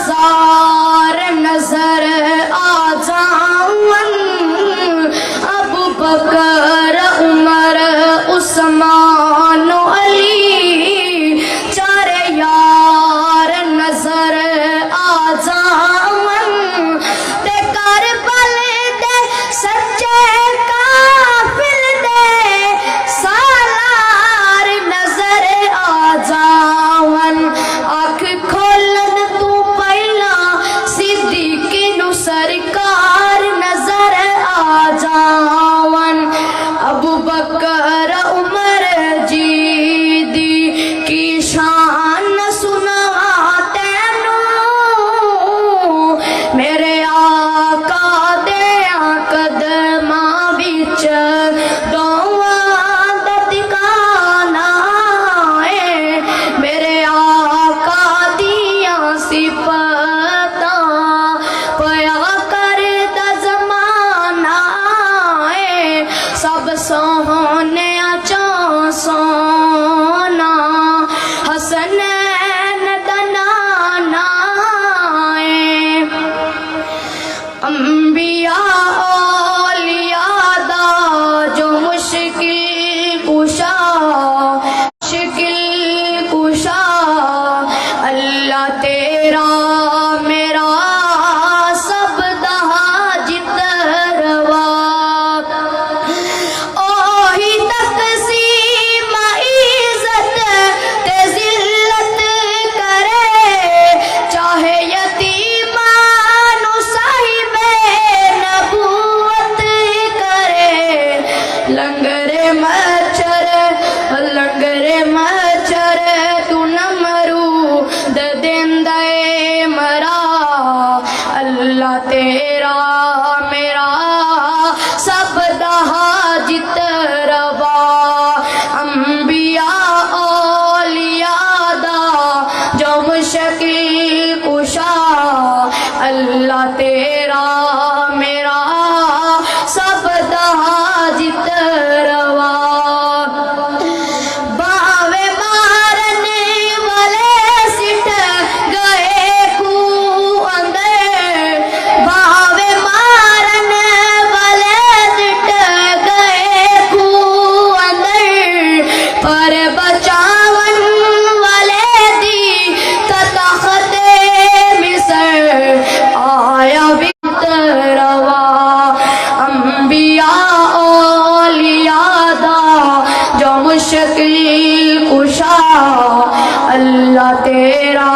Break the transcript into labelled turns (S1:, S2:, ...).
S1: हजार नजर आ जावन, अबू बकर उमर उस्मान अली, चार यार नजर आ जावन, ते करबल दे सच्चे काफिल दे सालार नजर आ जावन। अख खोलन तू पहला सिद्दीकी नु सरकार नजर आ जावन। अबू बकर उमर जी दी की शान सुना तैनू, मेरे आका दे कदमां विच दोवां दा ठिकाना है, मेरे आका दियां सिफतां पया करदा ज़माना है, सब सोहनिया चों सोना हसनैन दा नाना है। अंबिया औलिया दा जो मुश्किल कुशा, मुश्किल कुशा, अल्लाह तेरा मेरा सब दा जित रवा, ओही तकसीम इज्जत ते जिल्लत करे, चाहे यतीमान साहिबे नबूवत करे। लंगरे मच्छर तू नमरूद देंदा ए मरा, अल्लाह तेरा मेरा सब दा जित रवा। अंबिया औलिया दा जो मुश्किल कुशा, अल्लाह तेरा मेरा सब दा जित रवा। बावे मारने वाले सिट गए खूह अंदर, बावे मारने वाले सिट गए खूह अंदर, पर बचावन वाले दी तख्ते मिस्र आया वित रवा। अंबिया औलिया दा जो मुश्किल कुशा, अल्लाह तेरा